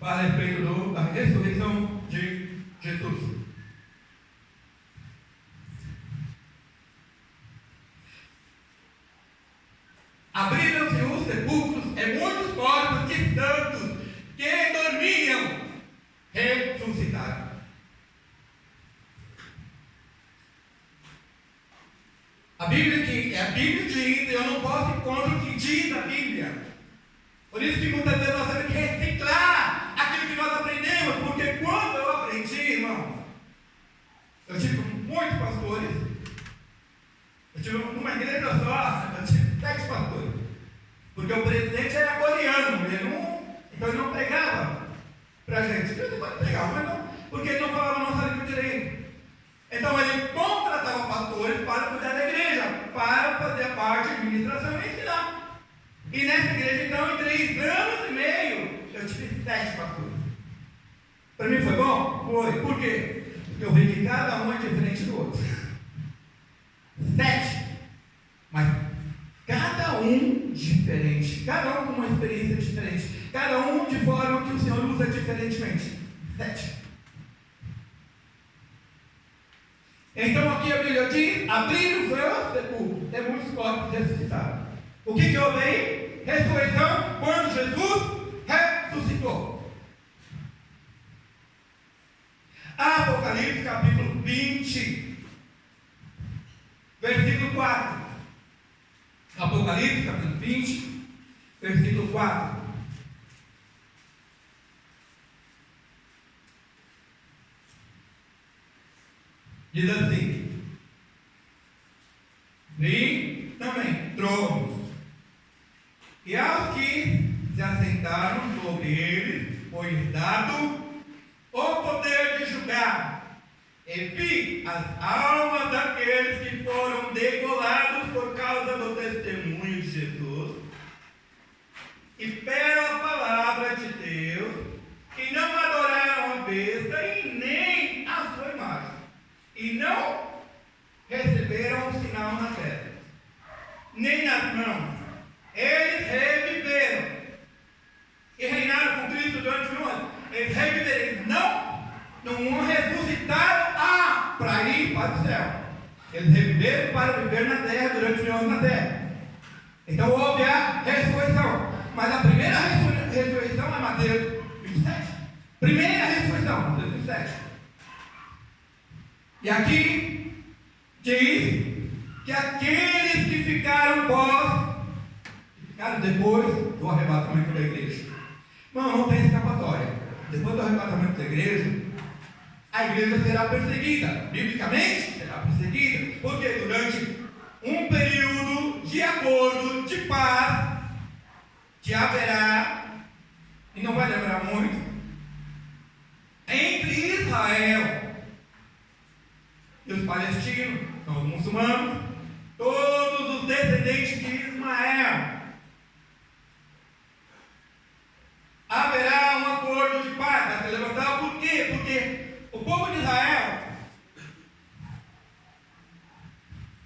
fala a respeito da ressurreição de Jesus. Abriram-se os sepulcros e muitos corpos de santos que dormiam ressuscitaram. A Bíblia diz, eu não posso ir contra o que diz a Bíblia. Por isso que muitas vezes nós temos que reciclar aquilo que nós aprendemos, porque quando eu aprendi, irmão, eu tive muitos pastores, eu tive uma igreja só, eu tive 7 pastores, porque o presidente era coreano, então ele não pregava para a gente. Ele pode pregar, mas não, porque ele não falava a nossa língua direito. Então ele contratava pastores para cuidar da igreja, para fazer a parte de administração e ensinar. E nessa igreja, então, em 3 anos e meio, eu tive 7 pastores. Para mim foi bom? Foi. Por quê? Porque eu vi que cada um é diferente do outro. 7. Mas cada um diferente. Cada um com uma experiência diferente. Cada um de forma que o Senhor usa diferentemente. 7. Então aqui a Bíblia diz, abriram os sepulcros, tem muitos corpos ressuscitados. O que houve aí? Ressurreição, quando Jesus ressuscitou. Apocalipse capítulo 20, versículo 4. Apocalipse capítulo 20, versículo 4. Diz assim: vi também tronos, e aos que se assentaram sobre eles foi dado o poder de julgar, e vi as almas daqueles que foram degolados por causa do testemunho de Jesus e pela palavra de Deus, e não adoraram a besta e nem a sua imagem, e não receberam um sinal na terra, nem nas mãos. Eles reviveram e reinaram com Cristo durante 1 ano. Eles reviveram, eles não ressuscitaram para ir para o céu. Eles reviveram para viver na terra durante 1 ano na terra. Então houve a ressurreição. Mas a primeira ressurreição é Mateus 27. Primeira ressurreição, Mateus 27. E aqui diz que aqueles que ficaram depois do arrebatamento da igreja. Não tem escapatória. Depois do arrebatamento da igreja, a igreja será perseguida. Biblicamente, será perseguida. Porque durante um período de acordo, de paz, que haverá, e não vai demorar muito, entre Israel e os palestinos, são os muçulmanos, todos os descendentes de Ismael. Haverá um acordo de paz, vai se levantar. Por quê? Porque o povo de Israel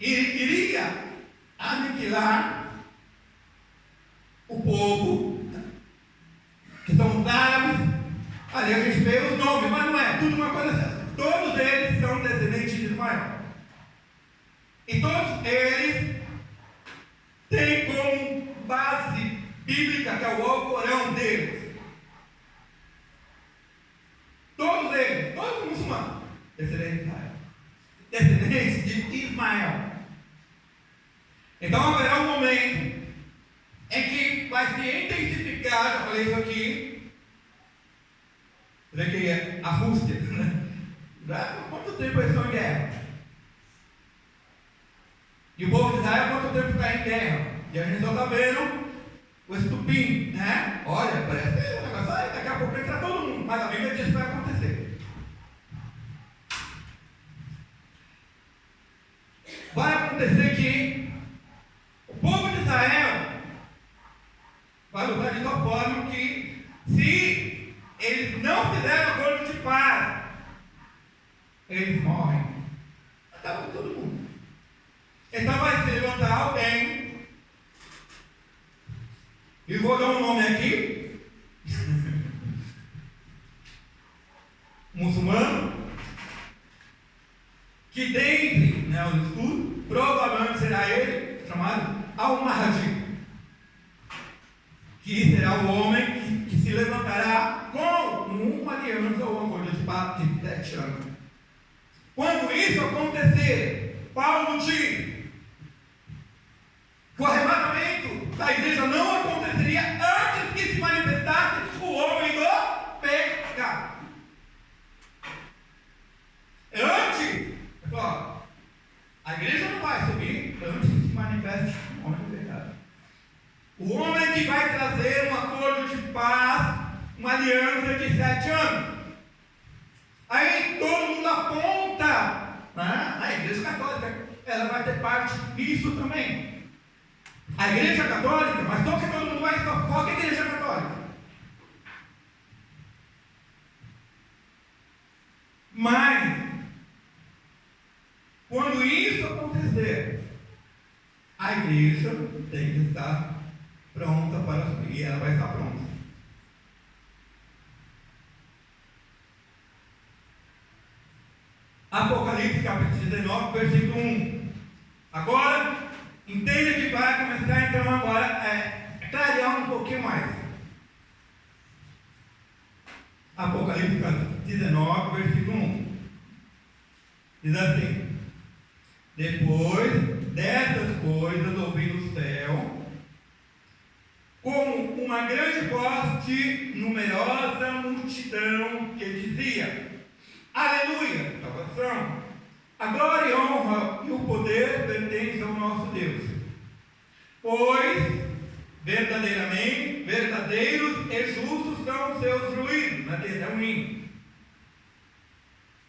iria aniquilar o povo, que são os árabes. Ali a gente vê os nomes, mas não é tudo uma coisa. Todos eles são descendentes de Ismael. E todos eles têm como base bíblica, que é o Alcorão deles. Todos eles, todos muçulmanos, descendentes de Israel. Descendentes de Ismael. Então haverá um momento em que vai se intensificar, já falei isso aqui, que é a Rússia, né? Quanto tempo eles estão em guerra? E o povo de Israel, quanto tempo está em guerra? E a gente só está vendo o estupim, né? Olha, parece um negócio, daqui a pouco entra todo mundo, mas a Bíblia diz que vai acontecer. Vai acontecer que o povo de Israel vai lutar de tal forma que, se eles não fizerem acordo de paz, eles morrem. Acaba com todo mundo. Então vai se levantar alguém, e vou dar um nome aqui, Mahdi, que será o homem que se levantará com uma aliança ou um acordo de paz de 7 anos. Quando isso acontecer, Paulo diz que o arrebatamento da igreja não aconteceria antes que se manifestasse o homem do pecado. Antes, pessoal, a igreja não vai subir antes que se manifeste o homem do pecado. O homem que vai trazer um acordo de paz, uma aliança de 7 anos. Aí todo mundo aponta, né? A igreja católica, ela vai ter parte disso também. A igreja católica, mas não que todo mundo vai focar a igreja católica. Mas, quando isso acontecer, a igreja tem que estar pronta para subir, e ela vai estar pronta. Apocalipse capítulo 19, versículo 1. Agora, entenda que vai começar então agora a clarear um pouquinho mais. Apocalipse capítulo 19, versículo 1. Diz assim: depois dessas coisas ouvi no céu, como uma grande voz de numerosa multidão que dizia: aleluia, salvação, a glória e a honra e o poder pertencem ao nosso Deus. Pois verdadeiramente, verdadeiros e justos são os seus juízos, na terra ruim.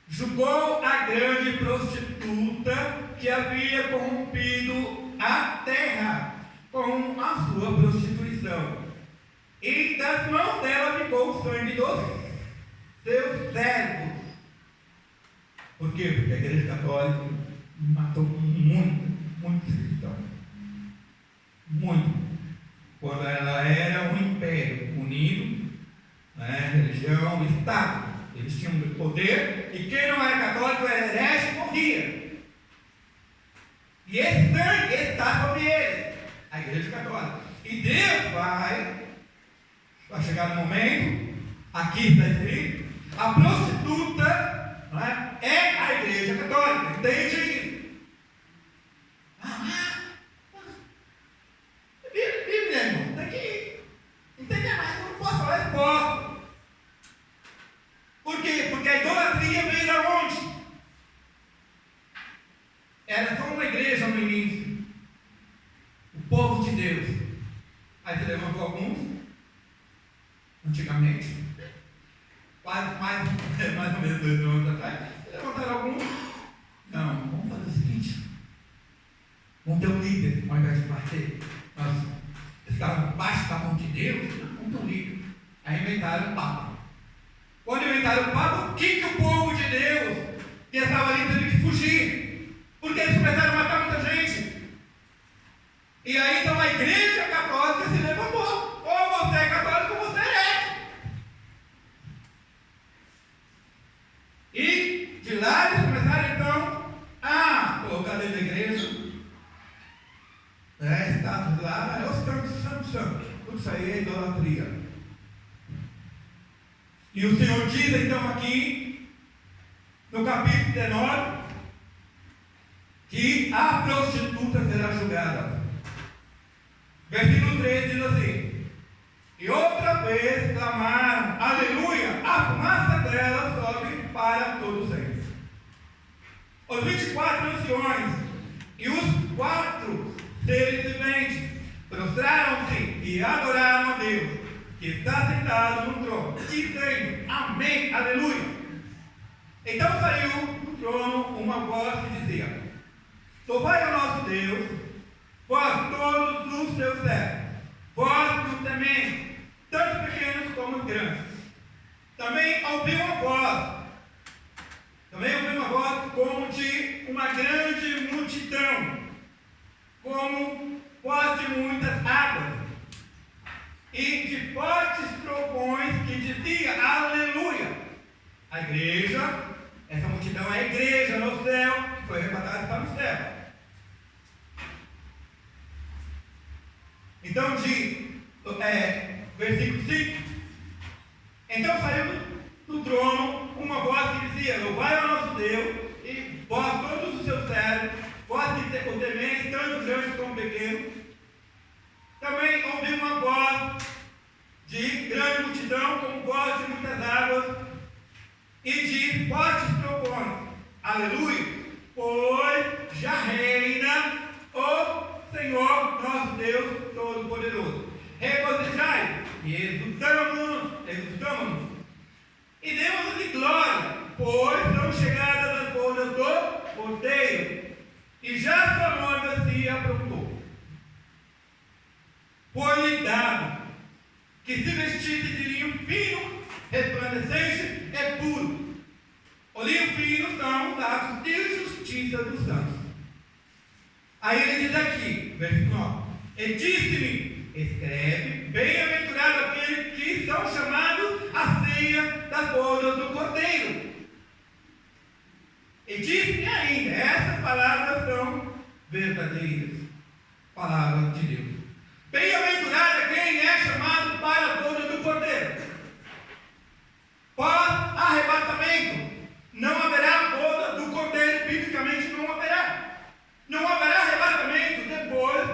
Julgou a grande prostituta que havia corrompido a terra com a sua prostituição, e das mãos dela ficou o sangue dos seus servos. Por quê? Porque a igreja católica matou muitos cristãos. Muito. Quando ela era um império unido, né, religião, Estado. Eles tinham poder, e quem não era católico era herege e morria. E esse sangue está sobre eles, a igreja católica. E Deus vai chegar no momento, aqui está escrito, a prostituta, né, é a igreja católica. Entende isso? Bíblia, irmão, tem que entender mais. Eu não posso falar isso, posso. Por quê? Porque a idolatria veio de onde? Era só uma igreja no início. O povo de Deus. Aí se levantou alguns, antigamente, mais ou menos 2 anos atrás, levantaram alguns. Não, vamos fazer o seguinte: vamos ter um líder, ao invés de bater. Nós estávamos debaixo da mão de Deus, vamos ter um líder. Aí inventaram o Papa. Quando inventaram o Papa, o que o povo de Deus que estava ali teve que fugir? Porque eles começaram a matar muita gente. E aí então a igreja católica se levantou. Ou você é católico ou você é. E de lá eles começaram então a colocar dentro da igreja estátuas lá, é o santo. Tudo isso aí é idolatria. E o Senhor diz então aqui, no capítulo 19, que a prostituta será julgada. Versículo 3 diz assim: e outra vez clamaram, aleluia, a fumaça dela sobe para todo sempre. Os 24 anciões e os 4 seres viventes prostraram-se e adoraram a Deus, que está sentado no trono, dizendo, amém, aleluia. Então saiu do trono uma voz que dizia: louvai ao nosso Deus, vós todos os seus servos, vós que o temeis, tanto pequenos como grandes. Também ouvi uma voz como de uma grande multidão, como voz de muitas águas, e de fortes trovões que dizia, aleluia. A igreja, essa multidão é a igreja no céu, que foi arrebatada para o céu. Então diz, versículo 5: então saiu do trono uma voz que dizia: louvai ao nosso Deus, e vós todos os seus servos, vós que o temeis, tanto grandes como pequenos. Também ouvi uma voz de grande multidão, como voz de muitas águas, e de fortes trovões. Aleluia! Pois já reina o Senhor nosso Deus Todo-Poderoso. Regozijai e exultamos, e demos-lhe glória, pois são chegadas as bodas do Cordeiro, e já sua noiva se aprontou. Foi-lhe dado que se vestisse de linho fino, resplandecente e puro. O linho fino são os atos de justiça dos santos. Aí ele diz aqui, versículo 9: e disse-me, escreve, bem-aventurado aquele que são chamados à ceia das bodas do Cordeiro. E disse-me ainda, essas palavras são verdadeiras palavras de Deus. Bem-aventurado é quem é chamado para a boda do Cordeiro. Pós-arrebatamento, não haverá boda do Cordeiro, biblicamente não haverá. Não haverá arrebatamento depois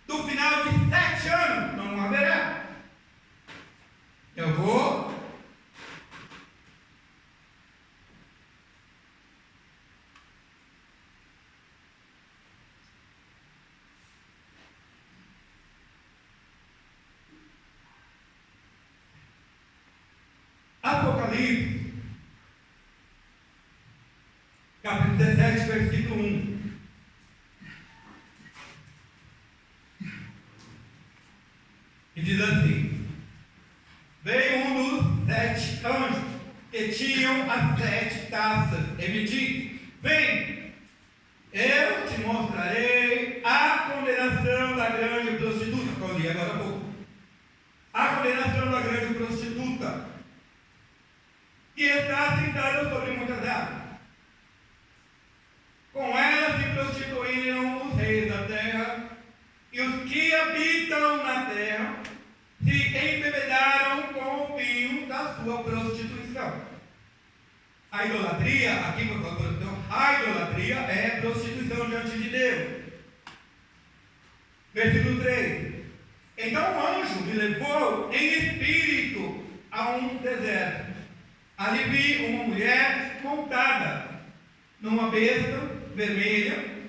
do final de 7 anos, não haverá. Eu vou Apocalipse, capítulo 17, versículo 1. E diz assim: veio um dos 7 anjos que tinham as 7 taças e me disse: vem, eu te mostrarei a condenação da grande prostituta. Que eu li agora há pouco. A condenação da grande prostituta, que está sentada sobre muitas águas. Com ela se prostituíram os reis da terra, e os que habitam na terra se embebedaram com o vinho da sua prostituição. A idolatria, aqui por favor, a idolatria é prostituição diante de Deus. Versículo 3: então o anjo me levou em espírito a um deserto. Ali vi uma mulher montada numa besta vermelha,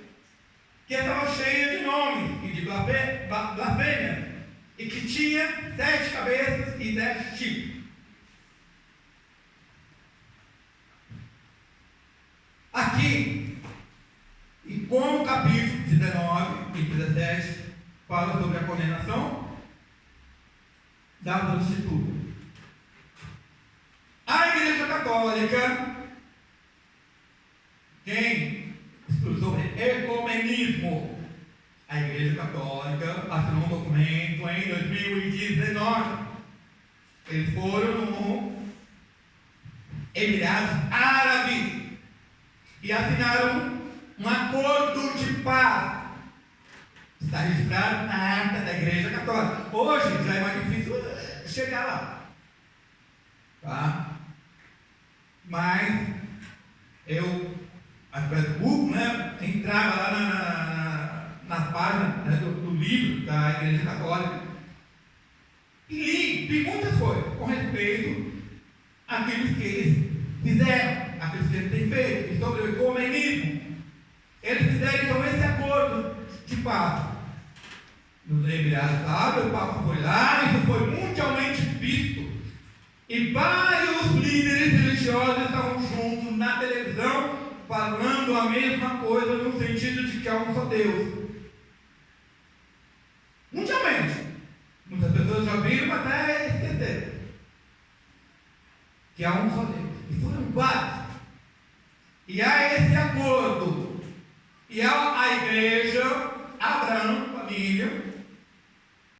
que estava cheia de nomes e de blasfêmias, e que tinha 7 cabeças e 10 chifres. Aqui, e como o capítulo 19 e 17 fala sobre a condenação da prostituta, a Igreja Católica tem estudo sobre ecumenismo. A Igreja Católica assinou um documento em 2019. Eles foram no Emirados Árabes e assinaram um acordo de paz. Está registrado na ata da Igreja Católica. Hoje já é mais difícil chegar lá, tá? Mas eu, através do Google, entrava lá na página do livro da Igreja Católica e li muitas coisas com respeito àquilo que eles fizeram, àquilo que eles têm feito, e sobre o ecumenismo. Eles fizeram então esse acordo de paz. Nos Emirados Árabes, o Papa foi lá, isso foi mundialmente visto. E vários líderes religiosos estavam juntos na televisão, falando a mesma coisa, no sentido de que há um só Deus. Mundialmente. Muitas pessoas já viram, mas até esqueceram que há um só Deus. E foram vários.